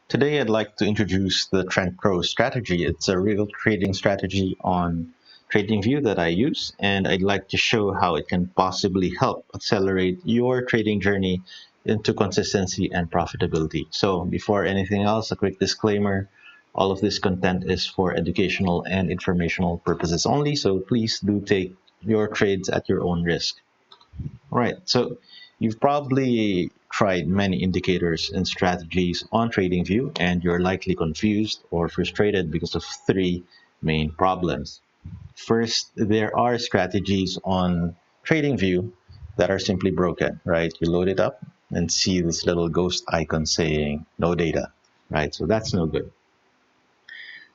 Today, I'd like to introduce the Trend Pro strategy. It's a real trading strategy on TradingView that I use, and I'd like to show how it can possibly help accelerate your trading journey into consistency and profitability. So, before anything else, a quick disclaimer. All of this content is for educational and informational purposes only, so please do take your trades at your own risk. Right. So you've probably tried many indicators and strategies on TradingView, and you're likely confused or frustrated because of three main problems. First, there are strategies on TradingView that are simply broken, right? You load it up and see this little ghost icon saying no data, right? So that's no good.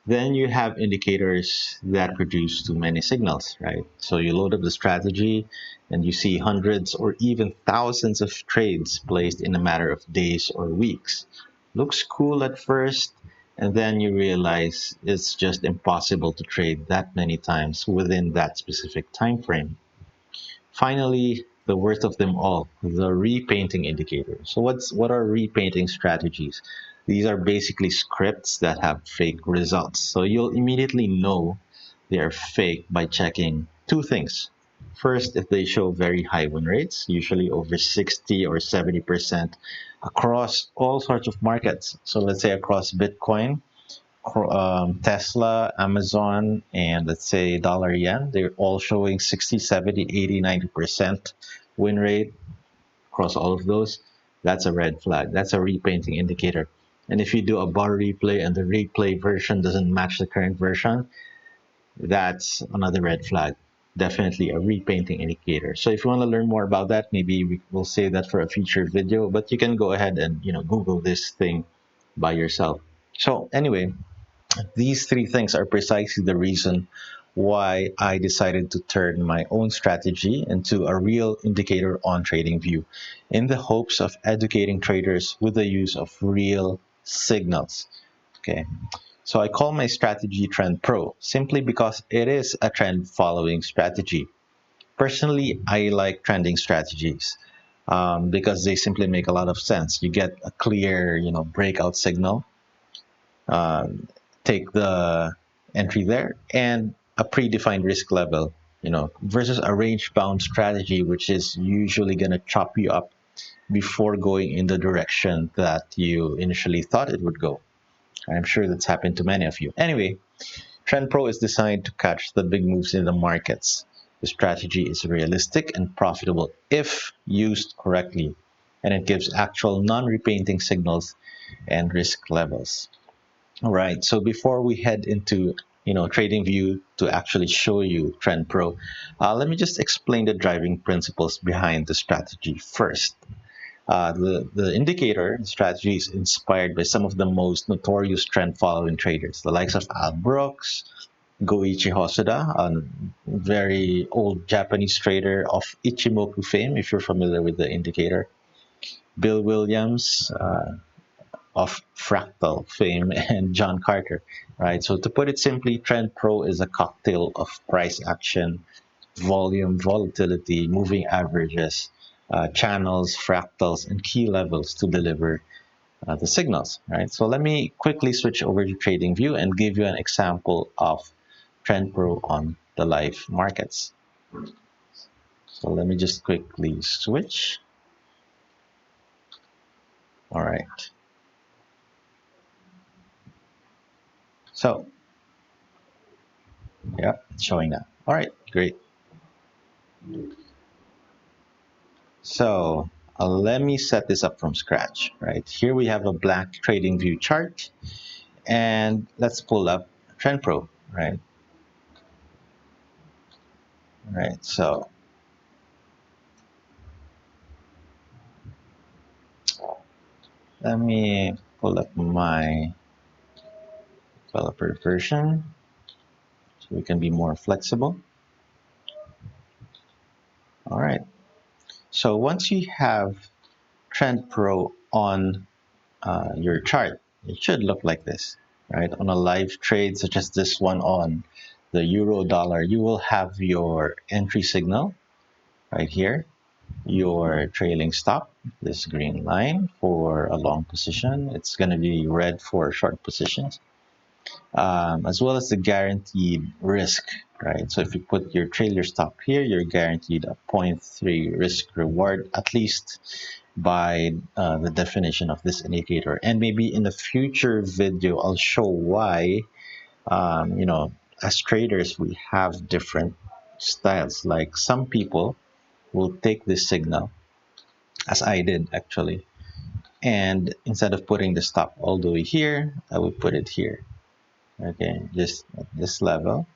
Then you have indicators that produce too many signals, right? So you load up the strategy and you see hundreds or even thousands of trades placed in a matter of days or weeks. Looks cool at first, and then you realize it's just impossible to trade that many times within that specific time frame. Finally, the worst of them all, the repainting indicator. So what are repainting strategies? These are basically scripts that have fake results. So you'll immediately know they are fake by checking two things. First, if they show very high win rates, usually over 60 or 70% across all sorts of markets. So let's say across Bitcoin, Tesla, Amazon, and let's say dollar yen, they're all showing 60, 70, 80, 90% win rate across all of those. That's a red flag. That's a repainting indicator. And if you do a bar replay and the replay version doesn't match the current version, that's another red flag. Definitely a repainting indicator. So if you want to learn more about that, maybe we'll save that for a future video, but you can go ahead and Google this thing by yourself. So anyway, these three things are precisely the reason why I decided to turn my own strategy into a real indicator on TradingView in the hopes of educating traders with the use of real signals. Okay, so I call my strategy Trend Pro simply because it is a trend following strategy. Personally, I like trending strategies because they simply make a lot of sense. You get a clear, breakout signal, um, take the entry there, and a predefined risk level, versus a range bound strategy, which is usually going to chop you up before going in the direction that you initially thought it would go. I'm sure that's happened to many of you. Anyway, Trend Pro is designed to catch the big moves in the markets. The strategy is realistic and profitable if used correctly, and it gives actual non-repainting signals and risk levels. All right. So before we head into TradingView to actually show you Trend Pro, let me just explain the driving principles behind the strategy first. The indicator strategy is inspired by some of the most notorious trend following traders, the likes of Al Brooks, Goichi Hosoda, a very old Japanese trader of Ichimoku fame, if you're familiar with the indicator, Bill Williams, of fractal fame, and John Carter, right? So to put it simply, Trend Pro is a cocktail of price action, volume, volatility, moving averages, channels, fractals, and key levels to deliver the signals, right? So let me quickly switch over to TradingView and give you an example of Trend Pro on the live markets. So let me just quickly switch. All right. So, yeah, it's showing now. All right, great. So let me set this up from scratch, right? Here we have a black TradingView chart, and let's pull up Trend Pro, right? Right, so let me pull up my developer version so we can be more flexible. All right, so once you have Trend Pro on your chart, it should look like this, right? On a live trade such as this one on the euro dollar, you will have your entry signal right here. your trailing stop, this green line for a long position. It's going to be red for short positions, as well as the guaranteed risk, right? So if you put your trailer stop here, you're guaranteed a zero point 0.3 risk reward, at least by the definition of this indicator. And maybe in a future video, I'll show why, as traders, we have different styles. Like some people will take this signal, as I did actually, and instead of putting the stop all the way here, I would put it here, okay, just at this level.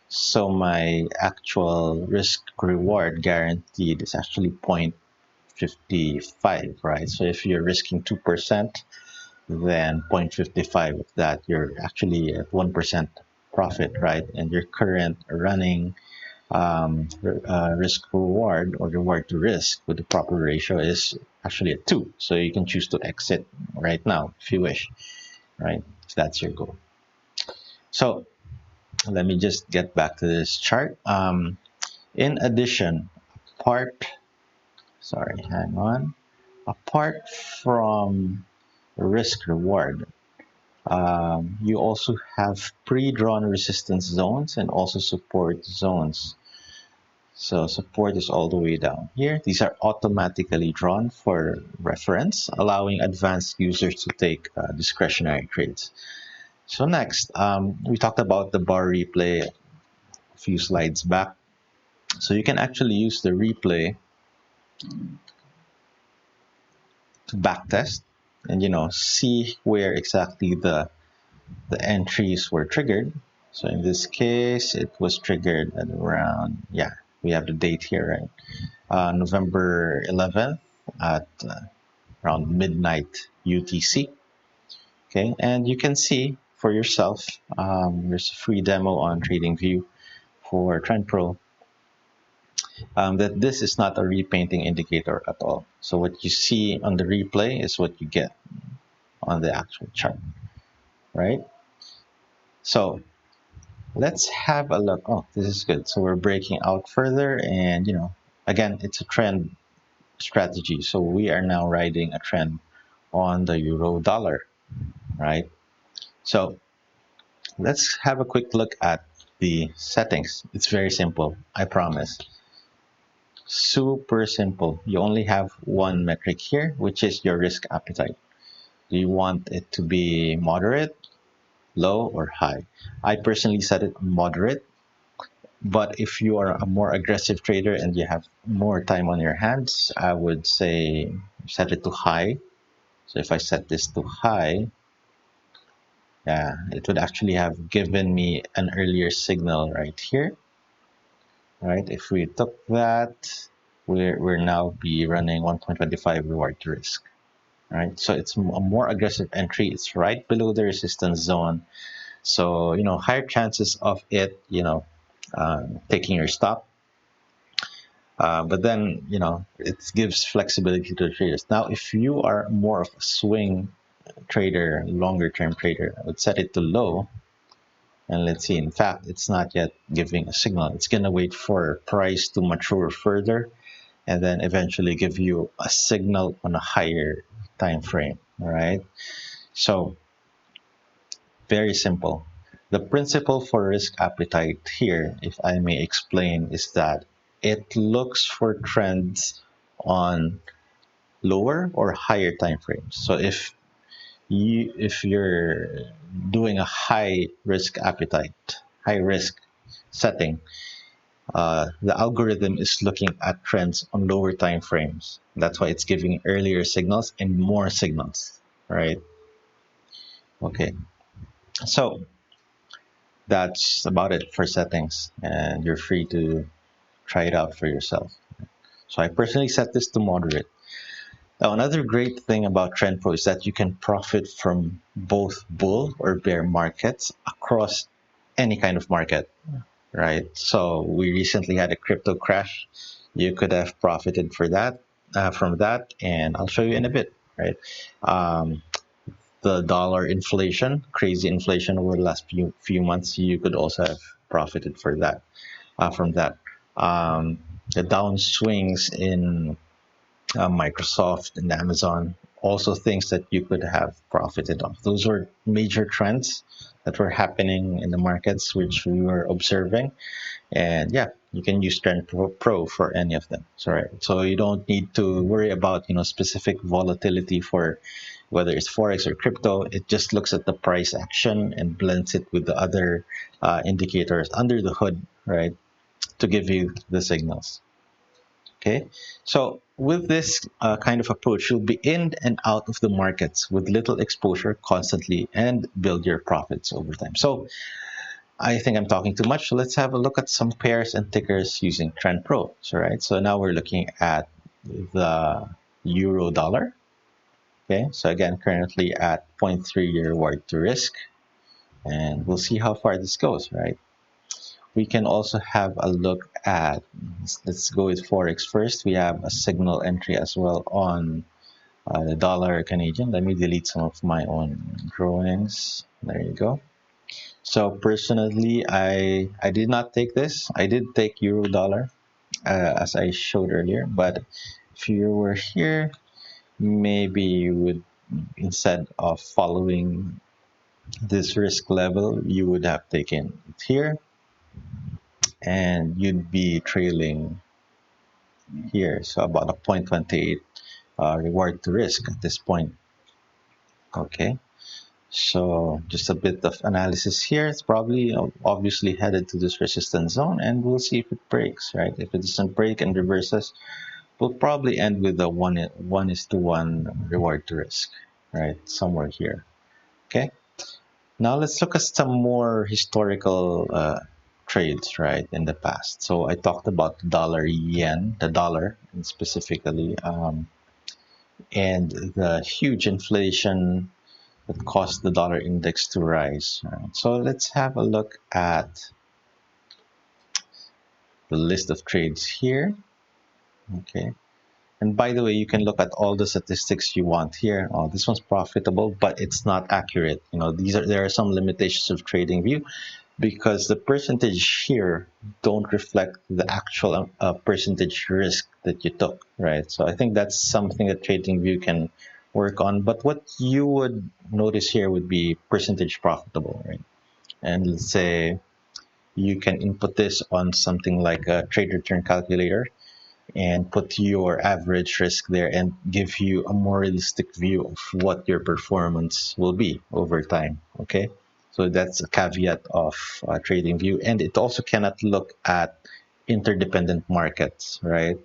So my actual risk reward guaranteed is actually 0.55, right? So if you're risking 2%, then 0.55 of that, you're actually at 1% profit, right? And your current running risk reward, or reward to risk with the proper ratio, is actually a 2. So you can choose to exit right now if you wish, right? If that's your goal. So let me just get back to this chart. In addition, hang on. Apart from risk reward, you also have pre-drawn resistance zones and also support zones. So support is all the way down here. These are automatically drawn for reference, allowing advanced users to take discretionary trades. So next, we talked about the bar replay a few slides back. So you can actually use the replay to backtest and see where exactly the entries were triggered. So in this case, it was triggered at around, we have the date here, right? November 11th at around midnight UTC. Okay, and you can see for yourself, there's a free demo on TradingView for TrendPro, that this is not a repainting indicator at all. So what you see on the replay is what you get on the actual chart, right? So let's have a look. Oh, this is good. So we're breaking out further, and again, it's a trend strategy. So we are now riding a trend on the euro dollar, right? So let's have a quick look at the settings. It's very simple, I promise. Super simple. You only have one metric here, which is your risk appetite. Do you want it to be moderate, low, or high? I personally set it moderate, but if you are a more aggressive trader and you have more time on your hands, I would say set it to high. So if I set this to high, it would actually have given me an earlier signal right here, right? If we took that, we're now be running 1.25 reward to risk, right? So it's a more aggressive entry. It's right below the resistance zone. So, higher chances of it, taking your stop. But then, it gives flexibility to the traders. Now, if you are more of a swing trader, longer term trader, I would set it to low. And let's see, in fact, it's not yet giving a signal. It's going to wait for price to mature further and then eventually give you a signal on a higher time frame, all right? So very simple. The principle for risk appetite here, if I may explain, is that it looks for trends on lower or higher time frames. So if you're doing a high risk appetite, high risk setting, the algorithm is looking at trends on lower time frames. That's why it's giving earlier signals and more signals, right? Okay, so that's about it for settings, and you're free to try it out for yourself. So I personally set this to moderate. Now, another great thing about TrendPro is that you can profit from both bull or bear markets across any kind of market, right? So we recently had a crypto crash. You could have profited from that, and I'll show you in a bit, right? The dollar inflation, crazy inflation over the last few months, you could also have profited from that. Um, The downswings in Microsoft and Amazon, also things that you could have profited off. Those were major trends that were happening in the markets, which we were observing. And yeah, you can use Trend Pro for any of them. So right, so you don't need to worry about specific volatility for whether it's forex or crypto. It just looks at the price action and blends it with the other indicators under the hood, right, to give you the signals. Okay, so with this kind of approach, you'll be in and out of the markets with little exposure constantly and build your profits over time. So I think I'm talking too much. So let's have a look at some pairs and tickers using Trend Pro. So, right, so now we're looking at the euro dollar. Okay, so again, currently at 0.3 year reward to risk, and we'll see how far this goes, right? We can also have a look at, let's go with Forex first. We have a signal entry as well on the dollar Canadian. Let me delete some of my own drawings. There you go. So personally, I did not take this. I did take euro dollar as I showed earlier. But if you were here, maybe you would, instead of following this risk level, you would have taken it here, and you'd be trailing here. So about a 0.28 reward to risk at this point. Okay. So just a bit of analysis here. It's probably obviously headed to this resistance zone, and we'll see if it breaks, right? If it doesn't break and reverses, we'll probably end with a 1:1 reward to risk, right? Somewhere here. Okay. Now let's look at some more historical trades, right, in the past. So I talked about the dollar yen, the dollar specifically, and the huge inflation that caused the dollar index to rise. Right? So let's have a look at the list of trades here. Okay. And by the way, you can look at all the statistics you want here. Oh, this one's profitable, but it's not accurate. There are some limitations of TradingView because the percentage here don't reflect the actual percentage risk that you took, right? So I think that's something that TradingView can work on. But what you would notice here would be percentage profitable, right? And let's say you can input this on something like a trade return calculator and put your average risk there and give you a more realistic view of what your performance will be over time. Okay, so that's a caveat of TradingView, and it also cannot look at interdependent markets, right?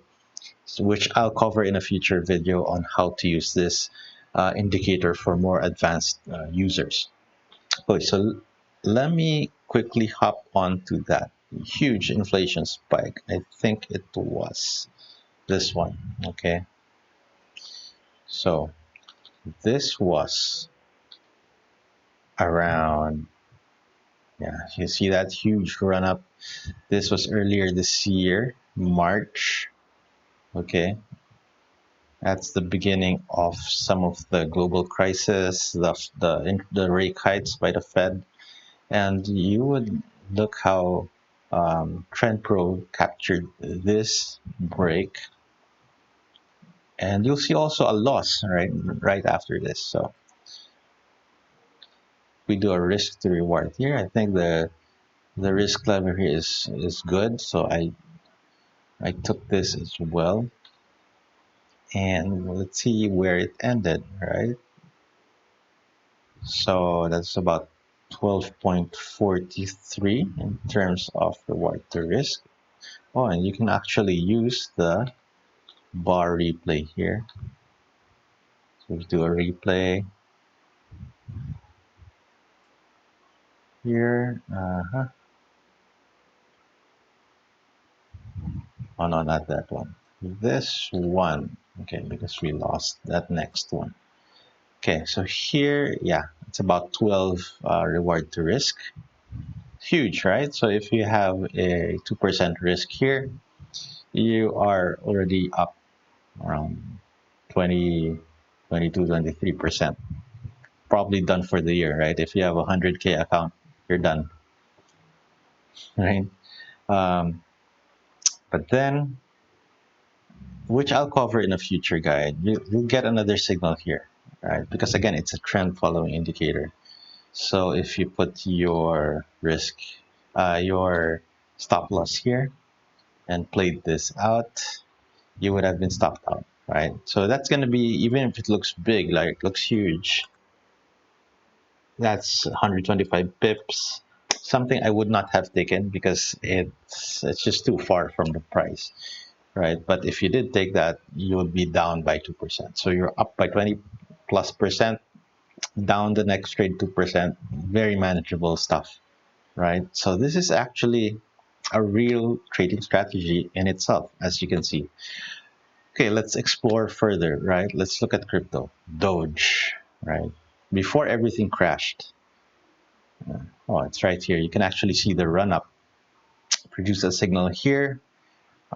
So, which I'll cover in a future video on how to use this indicator for more advanced users. Okay, so let me quickly hop onto that huge inflation spike. I think it was this one. Okay, so this was around, yeah, you see that huge run up. This was earlier this year, March. Okay, that's the beginning of some of the global crisis, the rate hikes by the Fed. And you would look how Trend Pro captured this break, and you'll see also a loss right after this. So we do a risk to reward here. I think the risk level here is good, so I took this as well, and let's see where it ended, right? So that's about 12.43 in terms of reward to risk. Oh, and you can actually use the bar replay here. So we do a replay here. Oh no, not that one. This one. Okay, because we lost that next one. Okay, so here, yeah, it's about 12 reward to risk. Huge, right? So if you have a 2% risk here, you are already up around 20, 22, 23%. Probably done for the year, right? If you have a 100K account, you're done, right? Um, but then which I'll cover in a future guide. You'll get another signal here, right? Because again, it's a trend following indicator. So if you put your risk, your stop loss here and played this out, you would have been stopped out, right? So that's going to be, even if it looks big, like looks huge, that's 125 pips. Something I would not have taken because it's just too far from the price, right? But if you did take that, you would be down by 2%. So you're up by 20 plus percent, down the next trade 2%. Very manageable stuff, right? So this is actually a real trading strategy in itself, as you can see. Okay, let's explore further, right? Let's look at crypto, Doge, right? Before everything crashed, oh, it's right here. You can actually see the run up. Produce a signal here,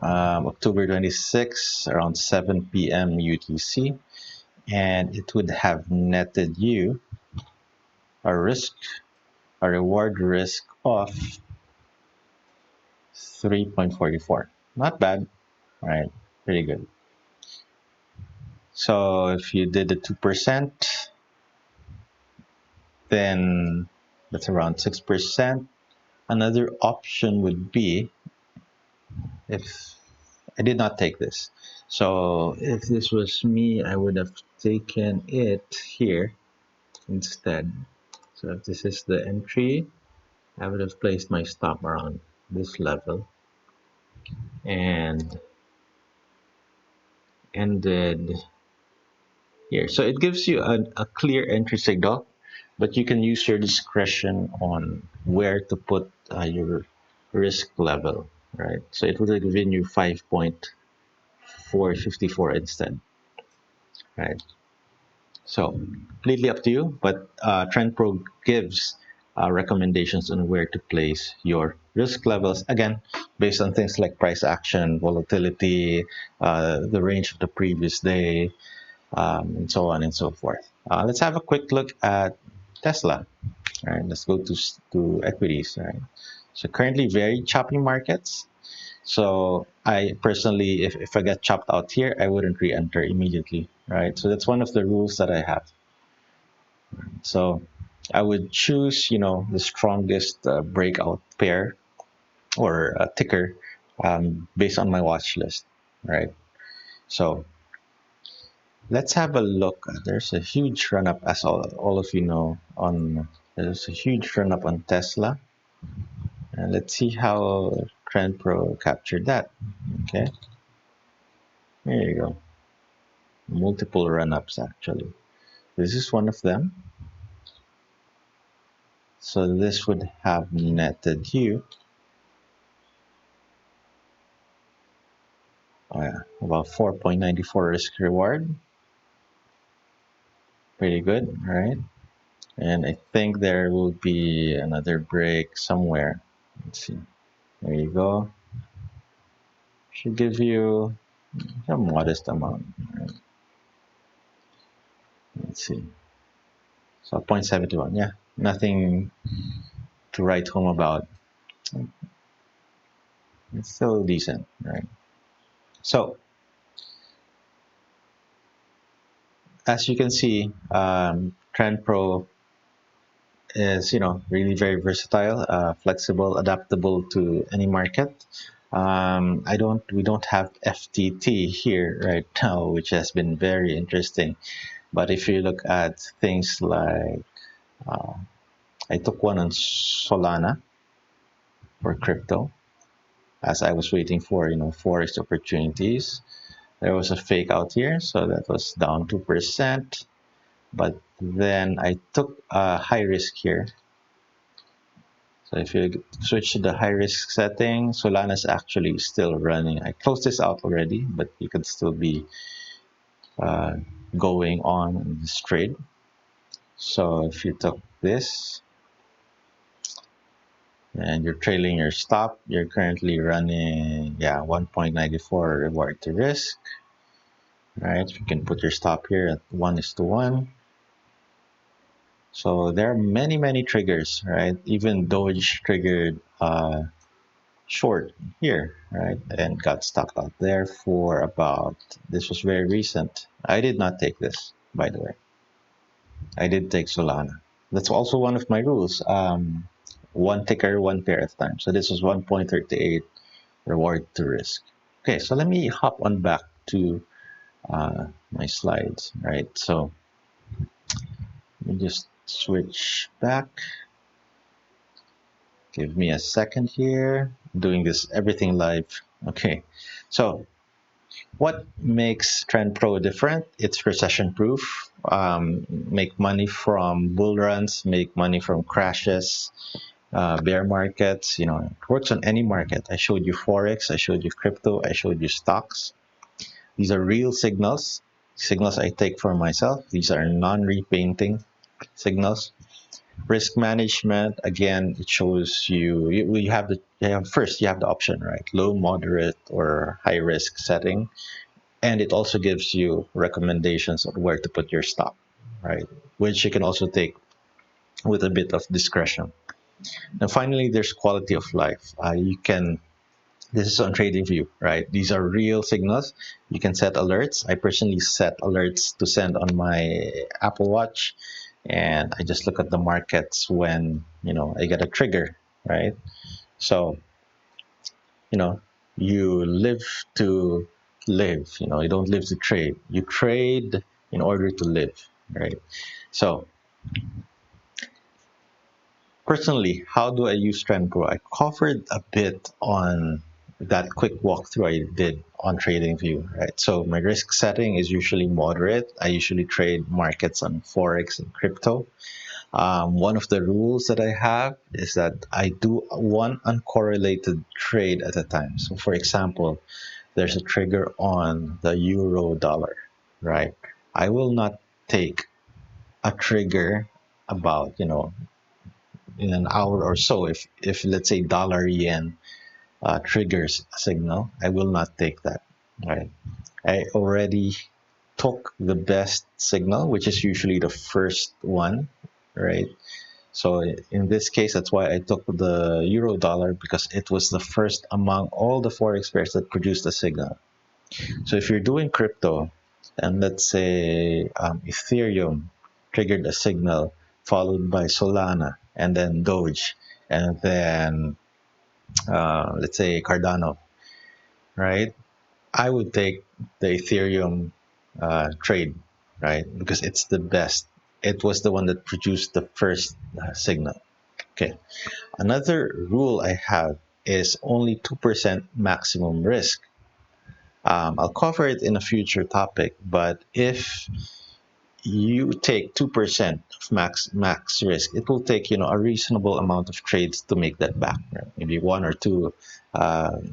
October 26, around 7 p.m. UTC, and it would have netted you a risk, a reward risk of 3.44. Not bad, right? Pretty good. So if you did the 2%, then that's around 6%. Another option would be if I did not take this. So if this was me, I would have taken it here instead. So if this is the entry, I would have placed my stop around this level and ended here. So it gives you a clear entry signal, but you can use your discretion on where to put your risk level, right? So it would have given you 5.454 instead, right? So completely up to you, but TrendPro gives recommendations on where to place your risk levels, again, based on things like price action, volatility, the range of the previous day, and so on and so forth. Let's have a quick look at Tesla. All right, let's go to equities. All right, so currently very choppy markets. So I personally, if I get chopped out here, I wouldn't re-enter immediately. Right, so that's one of the rules that I have. So I would choose, the strongest breakout pair or ticker based on my watch list. Right, so let's have a look. There's a huge run up, as all of you know, on there's a huge run up on Tesla. And let's see how Trend Pro captured that. Okay, there you go. Multiple run ups actually. This is one of them. So this would have netted you about 4.94 risk reward. Pretty good, right? And I think there will be another break somewhere. Let's see. There you go. Should give you a modest amount. Right? Let's see. So 0.71. Yeah, nothing to write home about. It's still decent, right? So as you can see, Trend Pro is really very versatile, flexible, adaptable to any market. We don't have FTT here right now, which has been very interesting. But if you look at things like, uh, I took one on Solana for crypto as I was waiting for Forex opportunities. There was a fake out here, so that was down 2%. But then I took a high risk here. So if you switch to the high risk setting, Solana is actually still running. I closed this out already, but you could still be uh, going on in this trade. So if you took this and you're trailing your stop, you're currently running 1.94 reward to risk. Right, you can put your stop here at 1:1. So there are many triggers, right? Even Doge triggered short here, right? And got stuck out there for about, this was very recent. I did not take this, by the way. I did take Solana. That's also one of my rules. One ticker, one pair at a time. So this was 1.38 reward to risk. Okay, so let me hop on back to my slides, right? So let me just switch back. Give me a second here. I'm doing this everything live. Okay, so what makes Trend Pro different? It's recession proof. Make money from bull runs, make money from crashes, bear markets. You know, it works on any market. I showed you Forex, I showed you crypto, I showed you stocks. These are real signals, signals I take for myself. These are non-repainting signals. Risk management, again, it shows you have the first you have the option, right? Low, moderate, or high risk setting. And it also gives you recommendations on where to put your stop, right? Which you can also take with a bit of discretion. And finally, there's quality of life. You can, this is on TradingView, right? These are real signals. You can set alerts. I personally set alerts to send on my Apple Watch, and I just look at the markets when, you know, I get a trigger, right? So, you know, you live to live, you know, you don't live to trade. You trade in order to live, right? So personally, how do I use Trend Pro? I covered a bit on that quick walkthrough I did on TradingView, right? So my risk setting is usually moderate. I usually trade markets on Forex and crypto. One of the rules that I have is that I do one uncorrelated trade at a time. So for example, there's a trigger on the euro dollar, right? I will not take a trigger about, you know, in an hour or so. If let's say dollar yen triggers a signal, I will not take that, right? I already took the best signal, which is usually the first one, right? So in this case, that's why I took the euro dollar, because it was the first among all the forex pairs that produced a signal. So if you're doing crypto, and let's say Ethereum triggered a signal followed by Solana and then Doge, and then let's say Cardano, right? I would take the Ethereum trade, right? Because it's the best. It was the one that produced the first signal. Okay. Another rule I have is only 2% maximum risk. I'll cover it in a future topic, but if you take 2% of max risk, it will take, you know, a reasonable amount of trades to make that back, right? Maybe one or two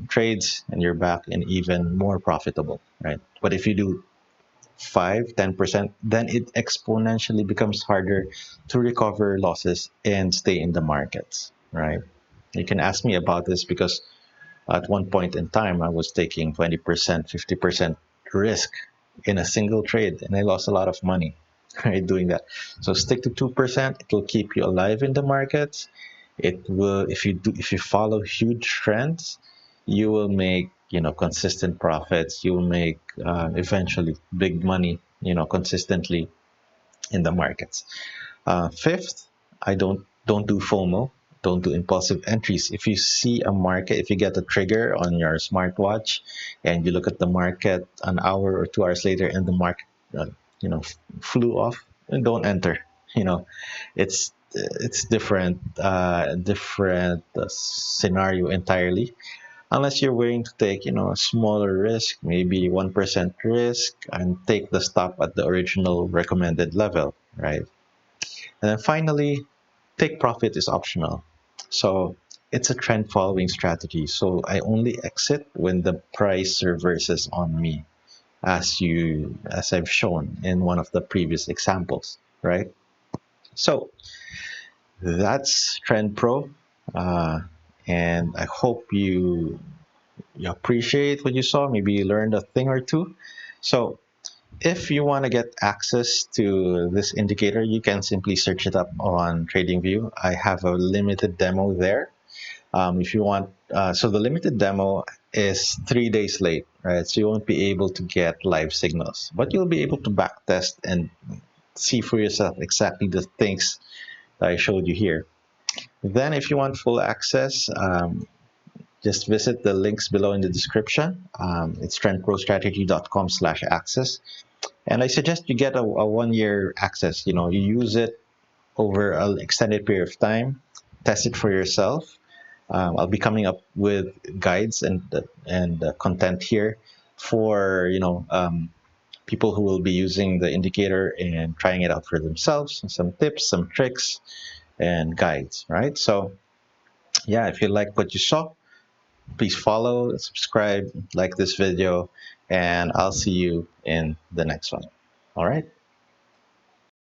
trades and you're back and even more profitable, right? But if you do 5, 10%, then it exponentially becomes harder to recover losses and stay in the markets, right? You can ask me about this because at one point in time, I was taking 20%, 50% risk in a single trade, and I lost a lot of money, right, doing that. So stick to 2%. It will keep you alive in the markets. It will, if you follow huge trends, you will make, you know, consistent profits. You will make eventually big money, you know, consistently in the markets. Fifth, I don't do FOMO, don't do impulsive entries. If you see a market, if you get a trigger on your smartwatch, and you look at the market an hour or 2 hours later, and the market, you know, flew off, then don't enter. You know, it's different, different scenario entirely. Unless you're willing to take, you know, a smaller risk, maybe 1% risk, and take the stop at the original recommended level, right? And then finally, take profit is optional. So it's a trend following strategy. So I only exit when the price reverses on me, as I've shown in one of the previous examples, right? So that's Trend Pro. Uh, and I hope you appreciate what you saw, maybe you learned a thing or two. So if you want to get access to this indicator, you can simply search it up on TradingView. I have a limited demo there. If you want, so the limited demo is 3 days late, right? So you won't be able to get live signals, but you'll be able to backtest and see for yourself exactly the things that I showed you here. Then if you want full access, just visit the links below in the description. It's trendprostrategy.com/access. And I suggest you get a 1 year access. You know, you use it over an extended period of time, test it for yourself. I'll be coming up with guides and content here for people who will be using the indicator and trying it out for themselves. Some tips, some tricks, and guides. Right. So yeah, if you like what you saw, please follow, subscribe, like this video, and I'll see you in the next one. All right.